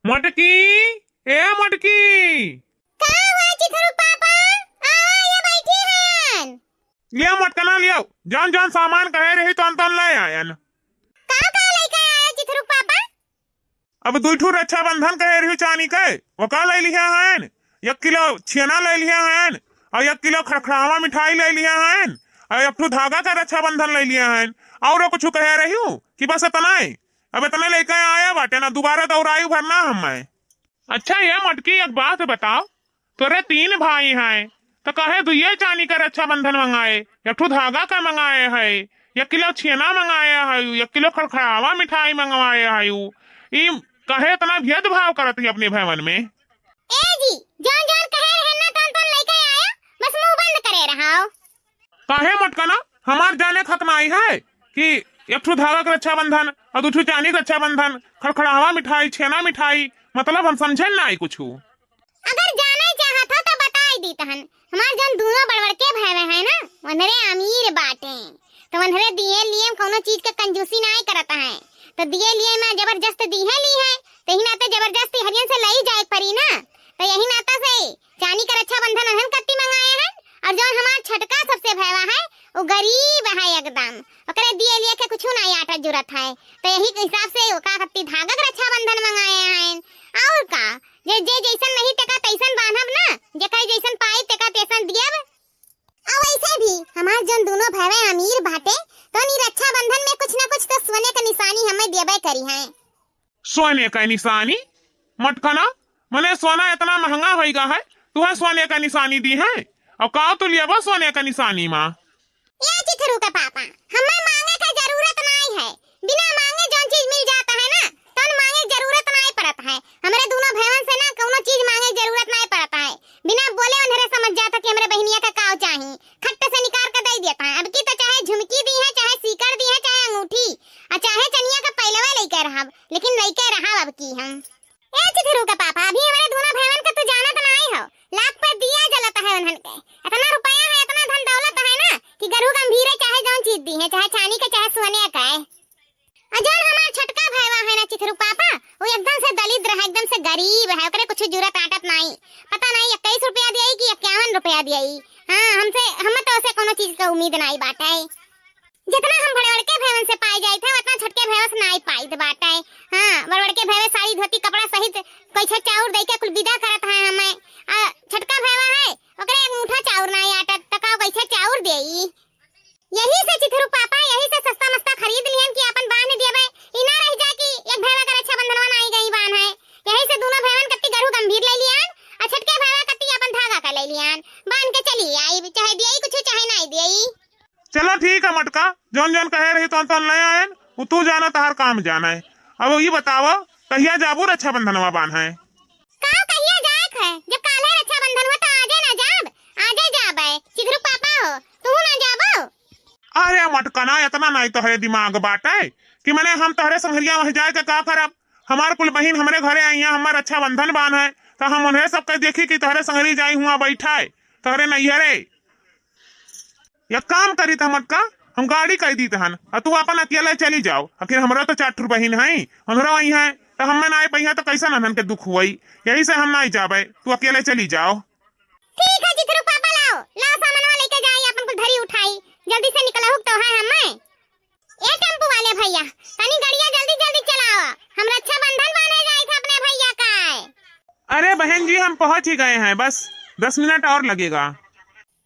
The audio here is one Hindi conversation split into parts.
मटकी, ए मटकी। का हुआ चिथरू पापा? ये बैठी हन। लिया मटकना लिया, जान जान सामान कहे रही तो तन ले आयन। का लेके आया चिथरू पापा? अब दुठू रक्षाबंधन कहे रही चानी के, वो का ले लिया हन। 1 किलो छेना ले लिया हन और 1 किलो खड़खड़ावा मिठाई ले लिया हन और 1 ठू धागा का रक्षाबंधन ले लिया हन। और कुछ कहे रही हूँ कि बस इतना ही। अब इतना लेकर आया बाटे ना, दोबारा दौड़ाई भरना हमें। अच्छा ये मटकी एक बात बताओ, तोरे 3 भाई हैं तो कहे दुइये चानी का रक्षाबंधन मंगाए, 1 ठू धागा का मंगाए है, 1 किलो छेना मंगाए है, 1 किलो खड़खड़ावा मिठाई मंगवाए है। कहे इतना भेदभाव करत है अपने भवन में। ए जी, जान जान कहे रहे ना तन लेके आया, बस मुंह बंद करे रहाओ। काहे मटकना, हमार जाने खत्म आई है कि 1 ठू धागा का रक्षाबंधन और 2 ठू चानी का रक्षाबंधन, खड़खड़ावा मिठाई, छेना मिठाई, मतलब हम समझे ना आई कुछ। अगर जाने चाहत हो तो बताई दी तहन। हमार जन दोनों बड़बड़ के भाई है ना, वनरे अमीर बाटे तो वनरे दिए लिए कोनो चीज के कंजूसी नहीं करता है, तो दिए लिए मैं जबरदस्त दी है ली है, तो ही नाते जबरदस्ती हरियन से लई जाए परी ना, तो यही नाता से चानी का रक्षाबंधन अहन कत्ती मंगाए हैं। और जो हमार छटका सबसे भैया है वो गरीब है एकदम, ओकरे दिए लिए के कुछ नहीं आटा जरूरत है, तो यही हिसाब से का कत्ती धागा का रक्षाबंधन मंगाए हैं। और का जे जे जैसन नहीं तेका तैसन बांधब ना, जे कई जैसन पाई तेका तैसन दियब। और वैसे भी हमार जन दोनों भाई अमीर बाटे तो नी रक्षाबंधन में कुछ ना कुछ तो सोने का निशानी हमें देबे करी है। सोने का निशानी? मटकना, मने सोना इतना महंगा होगा है, तुम्हें सोने का निशानी दी है और का तो लिया सोने का निशानी माँ। ये चिथरू का पापा, हमें मांगे का जरूरत नहीं है, बिना मांगे जो चीज मिल जाता है ना तो मांगे जरूरत नहीं पड़ता है। हमारे दोनों भाइयों से ना कोनो चीज मांगे जरूरत नहीं पड़ता है, बिना बोले उन्हें समझ जाता कि हमारे बहनिया का काव चाहिए, खट्टे से निकाल कर दे देता है। अब की तो चाहे झुमकी दी है, चाहे सीकर दी है, चाहे अंगूठी और चाहे चनिया का पहलवा लेकर रहा, लेकिन लेकर रहा अब की हम। ए चिथरू का पापा, अभी हमारे दोनों भाइयों का तो जाना तो नहीं हो, लाख पर दिया जलता है उन्हन के, इतना रुपया है, इतना धन दौलत है ना कि गरु गंभीर चाहे जौन चीज दी है, चाहे चांदी का चाहे सोने का है। अजर हमारा छटका भाईवा है ना चिथरू पापा, वो एकदम से दलित रहा, एकदम से गरीब है, ओकरे कुछ जरूरत आटत नहीं, पता नहीं 21 रुपया दियाई कि 51 रुपया दियाई। हां हमसे हम तो उसे कोनो चीज का उम्मीद नहीं बाटे, जितना हम बड़बड़ के भाईवन से पाई जाई थे उतना छटके भाईवा से नहीं पाई थे बाटे। हां बड़बड़ के भाईवे साड़ी धोती कपड़ा सहित कोई छ चाउर दे के कुल विदा करत है हमें, छटका भाईवा है ओकरे एक मुठा चाउर नहीं आटत, तका कैसे चाउर देई। यही से चिथरू पापा, यही से सस्ता मस्ता खरीद लियन कि अपन बांध देबे, इना रह जा कि एक भाईवा का रक्षाबंधनवा नहीं गई बांध है। यही से दोनों भाईवन कत्ती गरु गंभीर ले लियान और छटके भाईवा कत्ती अपन धागा का ले लियान, बांध के चली आई, चाहे दियई कुछ चाहे नहीं दियई। चलो ठीक है मटका, जौन जौन कहे रही तो ले आयन, वो तू जाना तहार काम जाना है। अब ये बताओ कहिया जाबू रक्षाबंधनवा बांध है? का कहिया जाए है, जब काले रक्षाबंधन हो तो आजे ना जाब, आजे जाबे चिथरू पापा हो, तू ना जाबो। अरे मटकना, इतना नहीं तोहरे दिमाग बाटे कि मैंने हम तोहरे संगरिया वह जाए के का करब। हमार कुल बहन हमारे घरे आई है, हमार रक्षाबंधन बांध है, तो हम उन्हें सबके देखी कि तोहरे संगरी जाई हुआ बैठा है तोहरे नैहरे। या काम करी था मटका, हम गाड़ी कह दी तहन और तू अपन अकेले चली जाओ, आखिर हमरा तो 4 ठू बहन है, उन्हरा वही है तो हमें ना पहिया तो कैसा ननन के दुख हुई, यही से हम नहीं जाबे, तू अकेले चली जाओ। ठीक है चिथरू पापा, लाओ सामानवा लेके जाई, अपन कुल धरी उठाई, जल्दी से निकलहु तो है हमें। ए टेम्पो वाले भैया, तनी गाड़िया जल्दी जल्दी चलाओ, हम रक्षाबंधन बांधे जाए थे अपने भैया का। अरे बहन जी हम पहुंच ही गए हैं, बस 10 मिनट और लगेगा।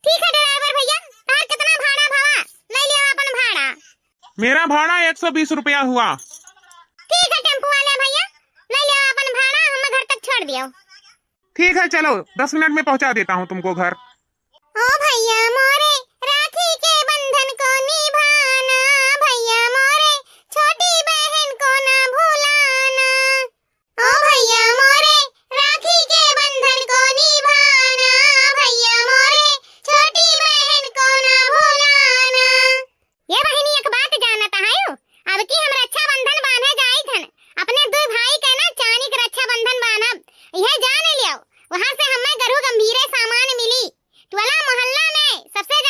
ठीक है ड्राइवर भैया, तार कितना भाड़ा भावा ले लियो अपन भाड़ा। मेरा भाड़ा 120 रुपया हुआ। ठीक है टेम्पो वाले भैया, ले लियो अपन भाड़ा, हम घर तक छोड़ दियो। ठीक है चलो, 10 मिनट में पहुंचा देता हूँ तुमको घर। ओ भैया मोरे राखी के बंधन को निभाना, भैया मोरे छोटी बहन को ना भुलाना। ओ भैया मोरे राखी के बंधन को निभाना, भैया मोरे छोटी बहन को ना भुलाना। ये बहनी एक बात जानता है, अब की हम रक्षाबंधन बांधे जाई थन, अपने 2 भाई के ना चानी के रक्षाबंधन बांधब, यह जान लियो। वहां से हमें गरु गंभीरे सामान मिली, टोला मोहल्ला में सबसे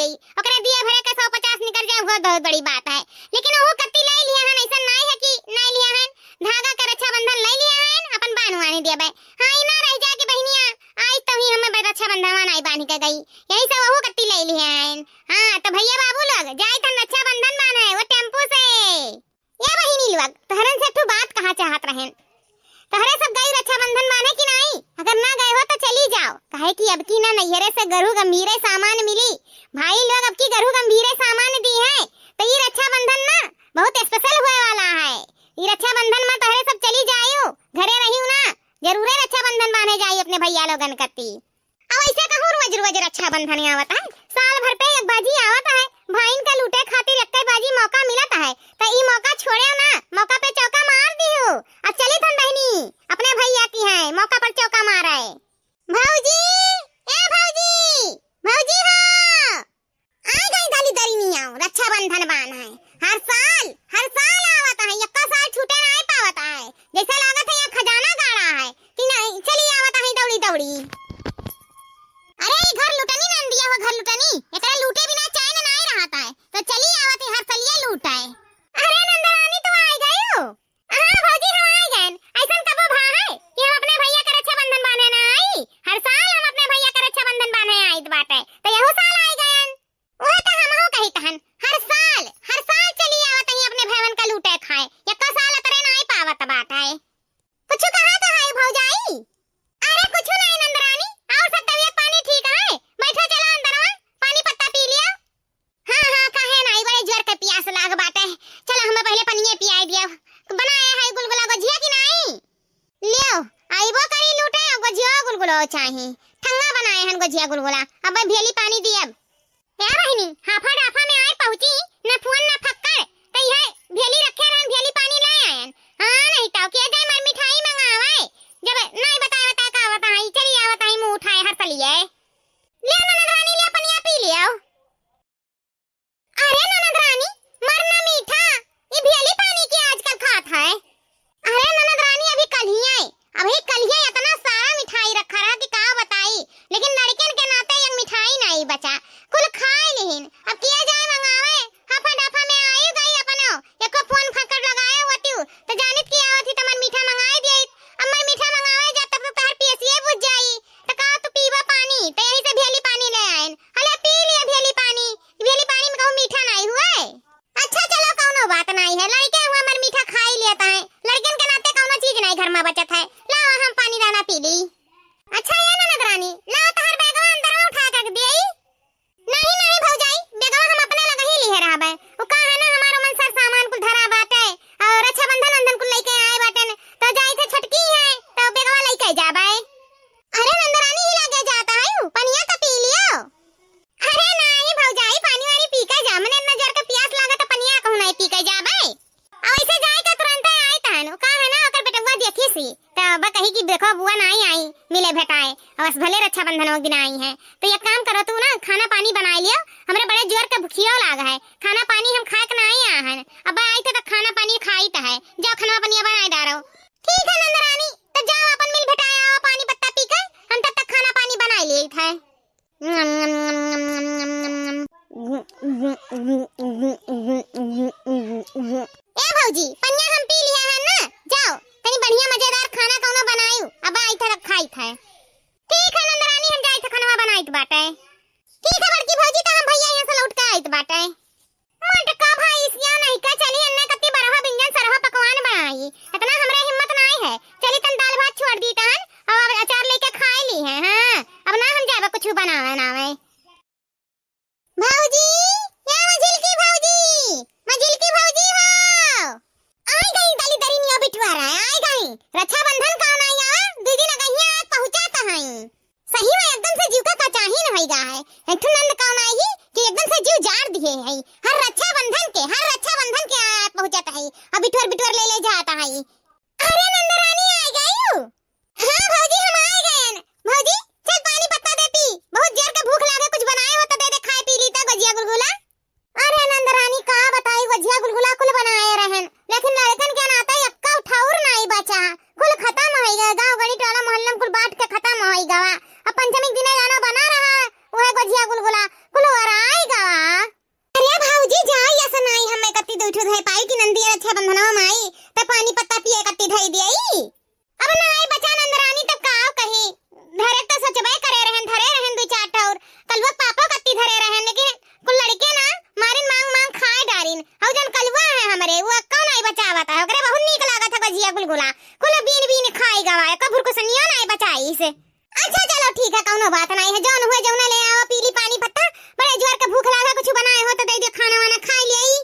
जाई, ओकरे दिए भरे के 150 निकल जाए, वो बहुत बड़ी बात है। लेकिन वो कत्ती ले लिया हन, ऐसा नहीं है कि नहीं लिया हन, धागा का रक्षाबंधन ले लिया हन, अपन बांधवाने देबे। हां ई ना रह जाए कि बहनिया आज तो ही हमें रक्षाबंधन नहीं बांध के गई, यही से वो कत्ती ले लिया हन। हां तो भैया बाबू लोग जाए तन रक्षाबंधन बांधे वो टेम्पो से। ये बहिनी लोग तहरन से एक बात कहा चाहत रहें, तहरे सब गई रक्षाबंधन माने कि नहीं? अगर ना गए हो तो चली जाओ, काहे कि अब की ना नैहरे से गरु गंभीरे सामान मिली। भाई लोग अब की गरु गंभीरे सामान दी है, तो ये रक्षाबंधन ना बहुत स्पेशल हुए वाला है। ये रक्षाबंधन में तहरे सब चली जाइयो, घरे रहियो ना, जरूर रक्षाबंधन माने जाइयो अपने भैया लोगन कत्ती। अब ऐसे कहूं रोज रोज रक्षाबंधन आवत है, साल भर पे एक बाजी आवत है, भाईन का लूटे खातिर एक बाजी मौका मिलत है, तो ई मौका छोड़े ना, मौका पे चौका मार दियो। अब चली थन बहनी अपने भैया की है, मौका पर चौका मारे। भौजी ए भौजी, भौजी हो आ गई, दाली दरी नहीं आओ, रक्षाबंधन बान है। हर साल आवत है, एक साल छूटे नहीं पावत है, जैसे लागत है यहाँ खजाना गाड़ा है कि नहीं। चली आवत है दौड़ी दौड़ी। अरे घर लुटनी नन दिया हो, घर लुटनी एकरा लूटे बिना चैन नहीं रहता है, तो चली आवत है हर सलिए लूटा है। अरे नंदरानी तो आ गई हो। हां भौजी हम आ गए, ऐसन कबो भा है कि हम अपने भैया का रक्षाबंधन बांधे ना आई। हर साल हम अपने भैया का रक्षाबंधन बांधे आइत बाटे, तो यहो साल आ गए। ओए त हम हो कही तहन हर साल चली आवत है अपने भैवन का लूटे खाए, एक साल करे नहीं पावत बाटे। कुछ कहा तो है भौजाई? अरे कुछ नहीं नंदरानी, और सब तबीयत पानी ठीक है, बैठो चलो अंदरवा, पानी पत्ता पी लियो। हां काहे नहीं, बड़े जोर के प्यास लाग बाटे, चलो हमें पहले पनिए पियाई दियो। बनाया है गुलगुला गुजिया कि नहीं? लियो आइबो करी लूटे, गुजिया गुलगुला चाहिए, ठंगा बनाए हन गुजिया गुलगुला। अब भेली पानी दियब या बहिनी, हाफा डाफा में आए पहुंची न फोन न फक्कर, तो यह भेली रखे रहन, भेली पानी ले आयन। हां नहीं तो के जाए मर मिठाई मंगावे, जब नहीं बताए बता का बताई चली आवत है मुंह उठाए हर सलिए। ले ननदरानी ले पनिया पी लियो। अरे ननदरानी मरना मीठा, ये भेली पानी की आजकल खात है। अरे ननदरानी अभी कल ही इतना सारा मिठाई रखा रहा कि का बताई, लेकिन लड़कन के नाते एक मिठाई नहीं बचा, कुल खाए लेहिन। अब किया जाए मंगावे, हाफा डाफा में आई गई अपनो, एको फोन फकर लगाए होती तो जानित की आवत ही तमन मीठा मंगाई दिए। अम्मा मीठा मंगावे जा तब तो तहर पियसिए बुझ जाई, तो का तू पीवा पानी, तो यही से भेली पानी ले आइन। हले पी लिया भेली पानी में कहूं मीठा नहीं हुए। अच्छा चलो कौनो बात नहीं है, लड़के हुआ मर मीठा खा ही लेता है, लड़कन के नाते कौनो चीज नहीं घर में बचत है। लाओ हम पानी दाना पी ली। अच्छा ये ननदरानी लाओ तहर बैगवा अंदर उठा कर देई। नहीं भौजाई, बैगवा हम अपने लगा ही लिए रहबे, वो का है ना हमारो मन सर सामान कुल धरा बाटे और रक्षाबंधन अंधन कुल लेके आए बाटे, तो जाई थे छटकी है तो बैगवा लेके जाबे। अरे नंदरानी ही लगे जाता है, पनिया तो पी लियो। अरे नहीं भौजाई, पानी वाली पी के जा, मने नजर के प्यास लागे तो पनिया कहूं नहीं पी के जाबे। अब ऐसे जाए के तुरंत आई तहन का है ना ओकर बेटवा देखी सी, तो अब कही कि देखो बुआ नहीं आई मिले भेटाए, और बस भले रक्षाबंधन वो दिन आई है, तो ये काम करो तू ना खाना पानी बना लियो, हमरे बड़े जोर के भूखियो लाग है, खाना पानी हम खाए के नहीं आ हन, अब आई थे तो खाना पानी खाई त है, जाओ खाना पानी बनाए डारो। ठीक है नंदरानी, तो जाओ अपन मिल भेटाए आओ, पानी पत्ता पी के हम तब तक खाना पानी बना लिए थे। ए भौजी पनिया हम पी लिया है ना, जाओ तनी बढ़िया मजेदार खाना कौनो बनायू, अब आई थे खाई थे। ठीक है नंदरानी हम जाई थे खाना बनाइत बाटे। ठीक है बड़की भौजी, तो हम भैया यहां से लौट के आइत बाटे। मटका भाई इसया नहीं का चली अन्ने कत्ती बरहा व्यंजन सरहा पकवान बनाई, इतना हमरे हिम्मत नहीं है, चली तन दाल भात छोड़ दी तन और अचार लेके खा ली है। हां अब ना हम जाबे कुछ बनावे ना में। भौजी या मजिल की भौजी हो आई गई, दाली दरी निया बिटवारा आई गई, रक्षाबंधन कौन आई आवा, दीदी ने कहिया पहुंचा त हई। सही में एकदम से जीव का कचाही न होई गा है, एठन नंद कौन आई ही कि एकदम से जीव जार दिए है, हर रक्षाबंधन के आया पहुंचाता है, अब बिटवर ले जाता है। अरे नंदरानी आ गई हो। हां भौजी हम आ गए। भौजी चल पानी पत्ता दे पी, बहुत जोर के भूख लागे, कुछ बनाए हो तो दे दे खाए पी ली त गुजिया गुलगुला। अरे नंदरानी का बताई गुजिया गुलगुला कुल बनाए रहन, लेकिन लड़कन के नाते यक्का उठाउर नहीं बचा, कुल खत्म होई गए, गांव गली टोला मोहल्ला कुल बांट के खत्म होई गवा। अब पंचमी दिन जाना बना रहा वह गुजिया गुलगुला कुल वराई गा है जौन हुए जौना ले आओ पीली पानी पत्ता बड़े जोर के भूख लागा कुछ बनाए हो तो दे दे खाना वाना खा लियई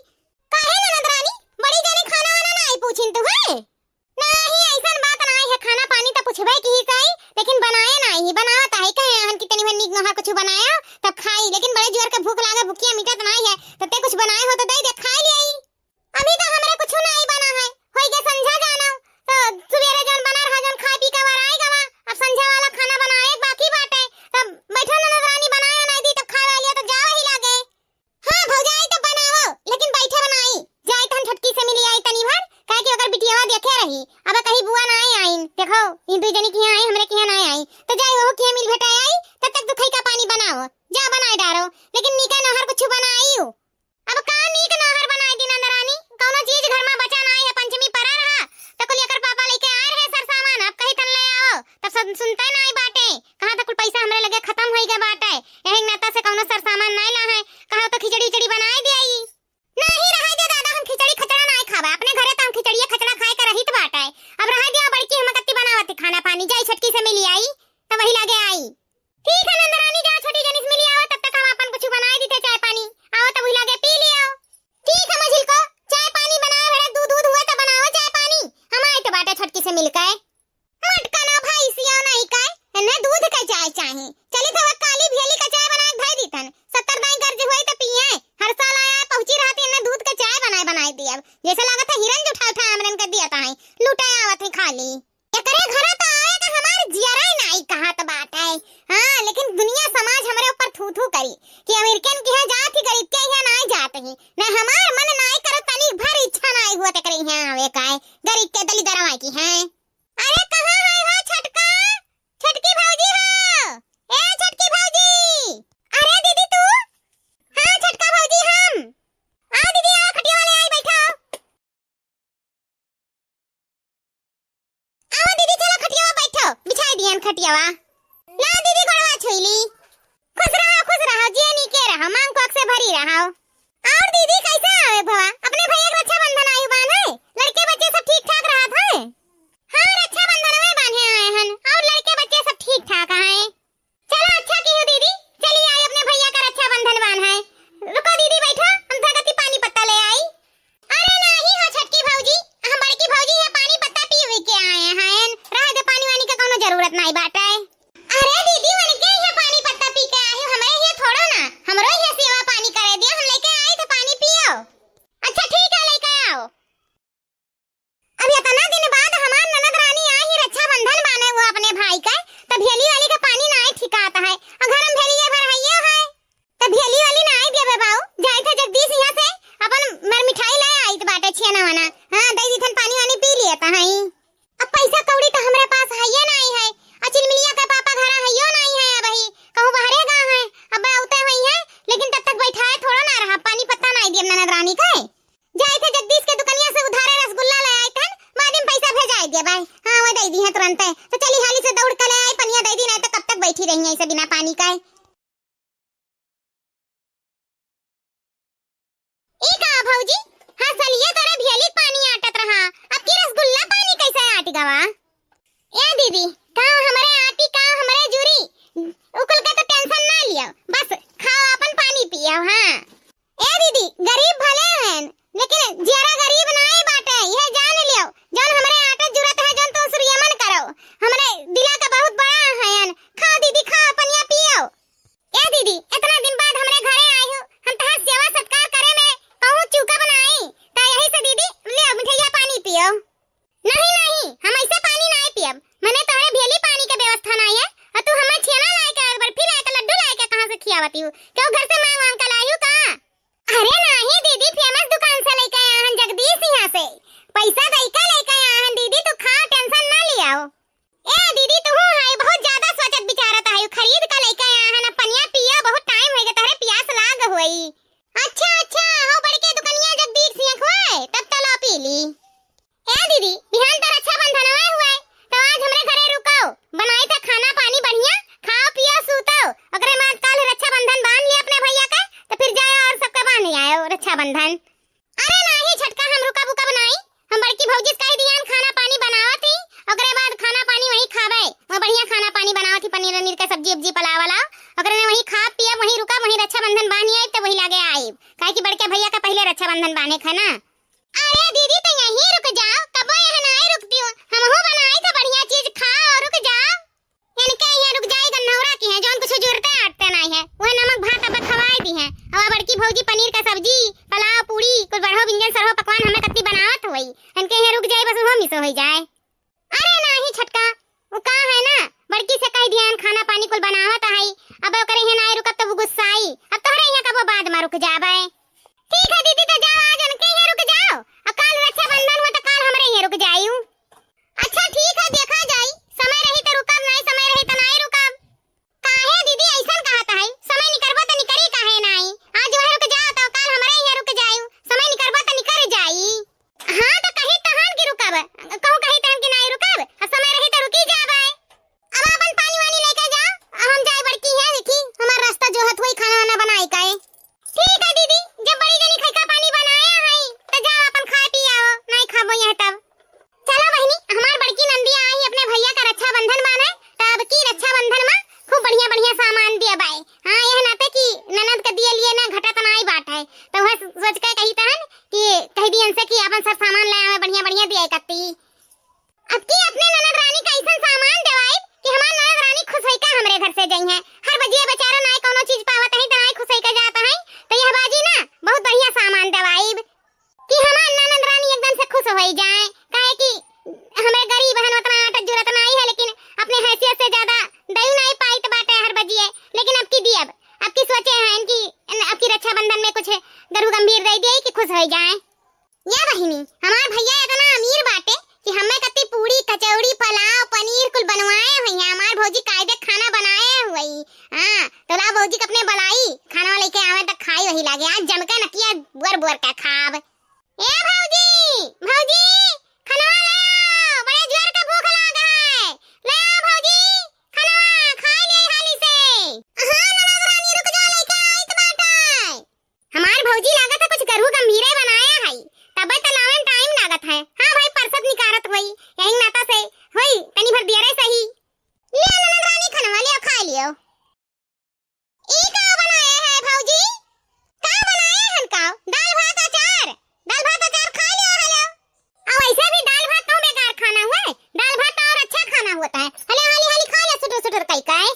काहे ननद रानी बड़ी जानी खाना वाना नहीं पूछिन तू है नहीं ऐसन बात नहीं है खाना पानी तो पूछबे की ही सही लेकिन बनाए नहीं बनावत है कहे हन की तनी निक नहा कुछ बनाया तब खाई लेकिन बड़े जोर के भूख लागा भूखिया मिटत नहीं है तो ते कुछ बनाए हो तो दे दे खा लियई अभी तो हमरा कुछ नहीं बना है होई के संझा जाना तो सुबेरे जौन बना रहा जौन खा पी के वर आएगा वा अब संझा वाला खाना बनाए बाकी बाटे तब बैठो ननद रानी बनाया नहीं दी तब खा लिया तो जावा ही लागे हां भौजाई तो बनावो लेकिन बैठे बनाई जाई तन छटकी से मिली आई तनी भर काहे कि ओकर बिटियावा देखे रही अब कहीं बुआ ना आईन देखो ई दू जनी किया आई हमरे किया ना आई तो जाई वो किया मिल भेटा आई तब तक दुखई का पानी बनाओ जा बनाए डारो लेकिन नीका नहर कुछ बनाईयो अब का नीक नहर बनाई दी नंद रानी कोनो चीज घर में बचा नहीं है पंचमी परा रहा तो कुल एकर पापा लेके आए रहे सर सामान अब कहीं तन ले आओ तब सुनते नहीं बाटे कहां तक कुल पैसा हमरे लगे खत्म होई गए बाटे यही नाता से कोनो सर सामान नहीं ला है कहां तो खिचड़ी खिचड़ी बनाई दे आई नहीं रहा दे दादा हम खिचड़ी खचड़ा नहीं खावा अपने घरे तो हम खिचड़ी खचड़ा खाए कर रहित बाटे अब रहा दे बड़की हम कत्ती बनावत खाना पानी जाई छटकी से मिली आई तब वही लागे आई ठीक है नंद रानी जा छोटी जनिस मिली आओ तब तक हम अपन कुछ बनाई देते चाय पानी आओ तब वही लागे पी लियो ठीक है मझिल को चाय पानी बनाओ बड़ा दूध दूध हुआ तब बनाओ चाय पानी हम आए तो बाटे छटकी से मिल के मटका ना भाई सिया नहीं काय ना दूध का चाय चाहिए चली तो काली भेली का चाय बनाए भाई दीतन 70 दाई गर्ज होई तो पिए हर साल आया पहुंची रहती है ना दूध का चाय बनाए दिया जैसे लागत है हिरन उठा उठा हमरन कर दिया ता है लुटाए आवत है खाली एकरे घर तो आए का हमार जियरा नहीं कहा तो बात है हां लेकिन दुनिया समाज हमरे ऊपर थू थू करी कि अमेरिकन की है जात ही गरीब के है नहीं जात ही ना हमार मन नहीं करत तनी भर इच्छा नहीं हुआ ते करे है आवे काय गरीब के दली दरवाई की है अरे कहां है हो छटका छटकी भौजी हो ए छटकी भौजी अरे दीदी तू हां छटका भौजी हम आ दीदी आ खटिया वाले आई बैठो आओ दीदी चलो खटिया बैठो बिछाई दियन खटियावा ला दीदी गोड़वा छोइली खुश रहो जेनी के रहो मांग कोक से भरी रहो और दीदी कैसे आवे भवा अपने भैया के रक्षाबंधन आयु बान है लड़के बच्चे सब ठीक ठाक रहत है हां रक्षाबंधन में बांधे आए हन और लड़के बच्चे सब ठीक ठाक हैं चलो अच्छा की हो दीदी चलिए आई अपने भैया का रक्षाबंधन बांध है रुको दीदी बैठो हम धगती पानी पत्ता ले आई अरे नहीं हो छटकी भौजी हम बड़की भौजी है पानी पत्ता पीवे के आए हैं रह दे पानी वानी का कोनो जरूरत नहीं बाटे अरे दीदी मन के ये पानी पत्ता पी के आए हो हमें ये थोड़ो ना हमरो ये सेवा पानी करे दिया हम लेके आए तो पानी पियो अच्छा ठीक है लेके आओ अब इतना दिन बाद हमार ननद रानी आई ही रक्षाबंधन बाने वो अपने भाई का तब भेली वाली का पानी नहीं ठिकाता है घर हम भेलिए भर हइयो है तब भेली वाली ना आई देबे बाऊ जाई था जगदीश यहां से अपन मर मिठाई ले आई तो बाटे छियाना वाना हां दई दिथन पानी वानी पी लिया ता हई अब पैसा कौड़ी तो हमरे पास हइये नहीं है अचिल मिलिया का पापा घर हइयो नहीं है अब ही कहूं बाहरे गा है अब औते हुई है लेकिन तब तक बैठाए थोड़ा ना रहा पानी पत्ता नहीं दिए ननद रानी का जाए थे जगदीश के दुकानिया से उधारे रसगुल्ला ले आए थे बाद में पैसा भेजाई दिए भाई हां वो दे दी है तुरंत तो चली हाली से दौड़ के ले आई पनिया दे दी नहीं तो कब तक बैठी रही है ऐसे बिना पानी का ई का भौजी हां चलिए तोरे भेली पानी आटत रहा अब की रसगुल्ला पानी कैसे आटी गवा ए दीदी का हमारे आटी का हमारे जूरी उकुल का तो टेंशन ना लियो बस खाओ अपन पानी पियो हां ए दीदी गरीब भले हैं लेकिन जरा गरीब नहीं बाटे ये जान लियो जौन हमरे आटा जरूरत है जौन तो सूर्यमन करो हमरे दिला का बहुत बड़ा है खाओ दीदी खाओ पनिया पियो ए दीदी इतना दिन बाद हमरे घरे आई हो हम तहां सेवा सत्कार करे में कहूं चूका बनाई ता यही से दीदी ले मिठाइया पानी पियो नहीं हम ऐसे पानी नहीं पियब मने तोरे भेली पानी के व्यवस्था नहीं है और तू हमें छेना लाए के बर्फी लाए के लड्डू लाए के कहां से खियावती हूं क्यों घर से मांग मांग के लाई हूं का अरे नहीं दीदी फेमस दुकान से लेके आया हन जगदीश यहां से पैसा दई के लेके आया हन दीदी तू खा टेंशन ना लियाओ ए दीदी तू है बहुत ज्यादा सोचत विचारत है खरीद के लेके आया हन पनिया पिया बहुत टाइम हो गया तोरे प्यास लाग होई अच्छा हो बड़के दुकानिया जगदीश यहां खोए तब तो लो पी ली ए दीदी बिहान तो रक्षाबंधन हुए तो आज हमरे घरे रुको बनाई था खाना पानी बढ़िया खाओ पियो सूतो अगरे बाद कल रक्षाबंधन बांध लिया अपने भैया का तो फिर जाए और सबका बांध आयो रक्षाबंधन अरे नहीं छटका हम रुका बुका बनाई हम बड़की भौजी कह दियान खाना पानी बनावत ही अगरे बाद खाना पानी वही खावे वो बढ़िया खाना पानी बनावत ही पनीर वनीर का सब्जी उब्जी पलावला वहीं खा पिया वहीं रुका वहीं रक्षाबंधन बांधी आई तो वही लागे आई काहे कि बड़के भैया का पहले रक्षाबंधन बांधे खा ना। अरे दीदी तो यहीं रुक जाओ कब यहाँ ना रुकती हो हम हो बनाई तो बढ़िया चीज खाओ रुक जाओ इनके यहाँ रुक जाए गन्नौरा की है जौन कुछ जुरते आटते नहीं है वह नमक भात अब खवाई दी है और बड़की भौजी पनीर का सब्जी पुलाव पूरी कुछ बढ़ो व्यंजन सरहो पकवान हमें कत्ती बनावत होई इनके यहाँ रुक जाए बस वो मिस हो जाए। अरे नहीं छटका वो का है ना बड़की से कह ध्यान खाना पानी कुल बनावत है अब करे यहाँ ना रुकब तो वो गुस्साई अब तोहरे यहाँ कब बाद में रुक जाबे। ठीक है दीदी तो जाओ आज उनके यहाँ रुक जाओ अब कल रक्षाबंधन हुआ तो कल हमरे यहाँ रुक जाइयो। अच्छा ठीक है देखा जाई समय रही तो रुकब नहीं समय रही तो नहीं रुकब। काहे दीदी ऐसा कहता है समय निकलबो तो निकरी काहे नहीं आज वह रुक जाओ तो कल हमरे यहाँ रुक जाइयो समय निकलबो तो निकर जाई। हां तो कही तहन की रुकब कहू कही तहन की नहीं रुकब अब समय रही तो रुकी जाबे। अब अपन पानी वानी लेके जाओ हम जाए बड़की है देखी हमार रास्ता जो हत वही खाना वाना बनाई काए। ठीक है दीदी जब बड़ी जनी खैका पानी बनाया है तो जाओ अपन खा पी आओ नहीं खाबो यह तब। चलो बहनी हमार बड़की नंदी आई अपने भैया का रक्षाबंधन माने तब की रक्षाबंधन में खूब बढ़िया बढ़िया सामान दिया बाई। हां यह नाते की ननद के दिए लिए ना घटा तो नहीं बाट है तो वह सोच के कही तहन कि कह दियन से कि अपन सब सामान ले आवे बढ़िया बढ़िया दिया कत्ती। अब की अपने ननद रानी का ऐसा सामान देवाई कि हमार ननद रानी खुश होई का हमरे घर से जई है हर बजिए बेचारा नहीं कोनो चीज पावत है तो नहीं खुश होई का जाता है तो यह बाजी ना बहुत बढ़िया सामान देवाई कि हमार ननद रानी एकदम से खुश होई जाए काहे कि हमें गरीब बहन उतना आटा जरूरत नहीं है लेकिन अपने हैसियत से ज्यादा दई नहीं पाई तो बाटे हर बजिए लेकिन अब की दी अब की सोचे हैं कि अब की रक्षाबंधन में कुछ गरु गंभीर दे दिए कि खुश हो जाए। या बहिनी हमार भैया इतना अमीर बाटे कि हमें कत्ती पूरी कचौड़ी पुलाव पनीर कुल बनवाए हुई है हमार भौजी कायदे खाना बनाए हुई। हां तो ला भौजी अपने बलाई खाना लेके आवे तक खाई वही लागे आज जम के नकिया बुर बुर का खाब। ए भौजी भौजी खाना ले आओ बड़े जोर का भूख लगा है ले आओ भौजी खाना खा ले हाली से। हां ननद रानी रुक जा लेके आई तो बाटा हमार भौजी लागत है कुछ गरु गंभीरे बनाया है तब तो लावन टाइम लागत है। हां भाई परसत निकारत हुई यही नाता से हुई तनी भर दिया रे सही ले ननद रानी खाना ले खा लियो। ई का बनाए है भौजी का बनाए हन का दाल भात अचार खा लियो हेलो अब ऐसे भी दाल भात तो बेकार खाना हुआ है दाल भात और अच्छा खाना होता है हेलो हाली हाली खा ले सुटर सुटर कई काए।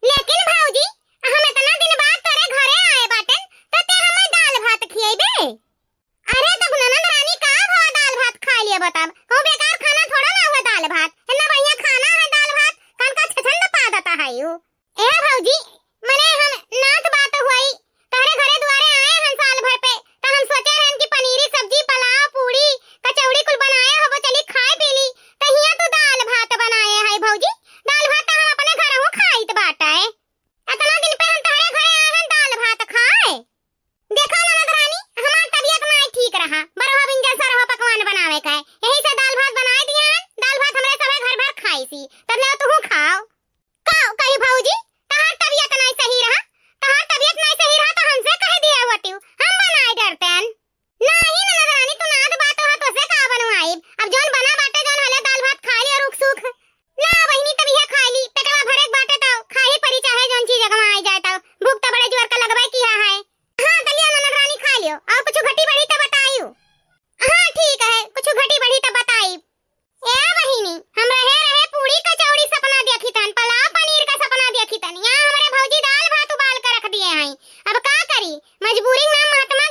लेकिन भौजी हम इतना दिन बाद तेरे घरे आए बाटन तो ते हमें दाल भात खिएबे। अरे तब ननद रानी का भवा दाल भात खा लिया बताब हो बेकार खाना थोड़ा ना हुआ दाल भात इतना बढ़िया खाना है दाल भात कान का छछन पा देता है यू। ए भौजी मने हम नात बात हुई तारे घरे द्वारे आए हन साल भर पे तो हम सोचे रहन कि पनीरी सब्जी पुलाव पूरी कचौड़ी कुल बनाए हो चली खाए पीली तो हिया तो दाल भात बनाए है भौजी दाल भात हम अपने घर हो खाई तो बाटा है इतना दिन पे हम तारे घरे आए हन दाल भात खाए। देखो ननद रानी हमार तबीयत नहीं ठीक रहा बरहा व्यंजन सरहो पकवान बनावे का यही से दाल भात बनाए दिया हन दाल भात हमरे सबे घर भर खाई सी तब ले तू खाओ काओ कही भौजी तहार तबीयत नहीं सही रहा तो हमसे कह दिया होती हम बनाए डरतेन नहीं ननद रानी तू नाद बात हो तो से का बनवाई अब जोन बना बाटे जोन हले दाल भात खा ली और रुक सुख ला बहिनी तब यह खा ली पेटवा भरे बाटे तो खाई परी चाहे जोन चीज अगवा आई जाए तो भूख तो बड़े जोर का लगवाई किया है। हां तलिया ननद रानी खा लियो और कुछ घटी बढ़ी तो बताइयो। हां ठीक है कुछ घटी बढ़ी तो बताई। ए बहिनी हम रहे पूरी कचौड़ी सपना देखी तन पुलाव पनीर का सपना देखी तन यहां हमारे भौजी दाल भात उबाल कर रख दिए हैं अब का करी मजबूरी में महात्मा